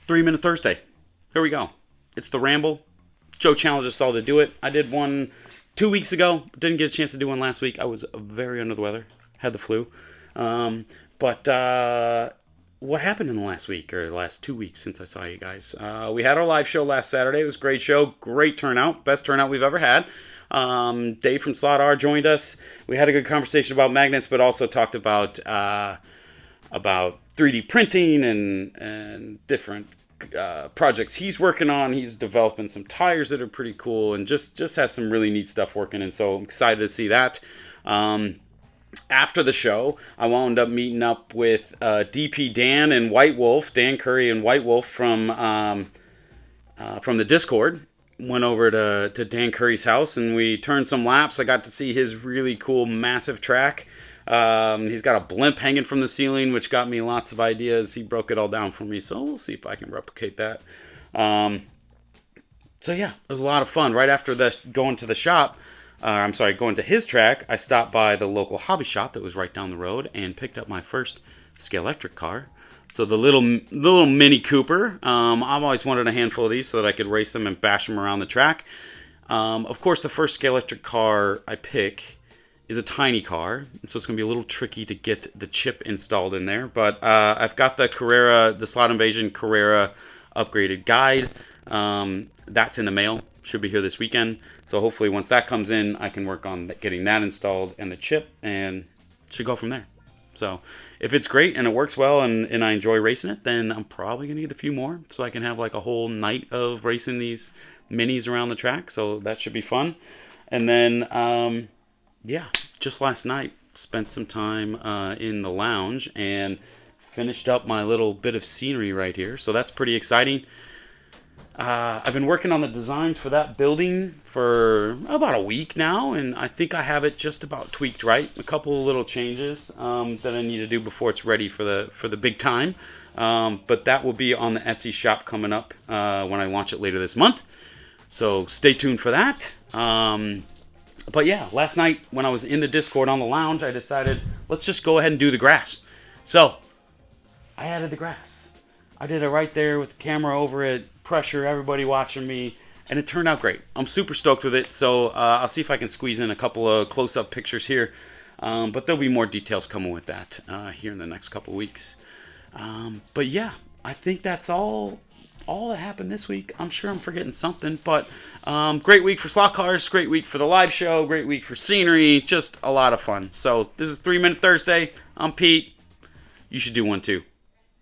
3 Minute Thursday. Here we go. It's the ramble. Joe challenged us all to do it. I did one 2 weeks ago. Didn't get a chance to do one last week. I was very under the weather. Had the flu. But what happened in the last week or the last 2 weeks since I saw you guys? We had our live show last Saturday. It was a great show. Great turnout. Best turnout we've ever had. Dave from Slot R joined us. We had a good conversation about magnets, but also talked about 3D printing and different projects he's working on. He's developing some tires that are pretty cool and just has some really neat stuff working. And so I'm excited to see that. After the show, I wound up meeting up with DP Dan and White Wolf, Dan Curry and White Wolf from the Discord. Went over to Dan Curry's house and we turned some laps. I got to see his really cool massive track. He's got a blimp hanging from the ceiling, which got me lots of ideas. He broke it all down for me, so we'll see if I can replicate that. So yeah, it was a lot of fun. Right after going to his track, I stopped by the local hobby shop that was right down the road and picked up my first Scalextric car. So the little Mini Cooper. I've always wanted a handful of these so that I could race them and bash them around the track. Of course, the first Scalextric car I pick is a tiny car, so it's going to be a little tricky to get the chip installed in there. But I've got the Slot Invasion Carrera upgraded guide. That's in the mail. Should be here this weekend. So hopefully once that comes in, I can work on getting that installed and the chip, and should go from there. So if it's great and it works well and I enjoy racing it, then I'm probably going to get a few more so I can have like a whole night of racing these minis around the track. So that should be fun. And then, just last night, spent some time in the lounge and finished up my little bit of scenery right here. So that's pretty exciting. I've been working on the designs for that building for about a week now, and I think I have it just about tweaked right. A couple of little changes that I need to do before it's ready for the big time. But that will be on the Etsy shop coming up when I launch it later this month. So stay tuned for that. But yeah, last night when I was in the Discord on the lounge, I decided let's just go ahead and do the grass. So I added the grass. I did it right there with the camera over it, pressure, everybody watching me, and it turned out great. I'm super stoked with it, so I'll see if I can squeeze in a couple of close-up pictures here, but there'll be more details coming with that here in the next couple of weeks. But yeah, I think that's all that happened this week. I'm sure I'm forgetting something, but great week for slot cars, great week for the live show, great week for scenery, just a lot of fun. So this is 3 Minute Thursday. I'm Pete. You should do one too.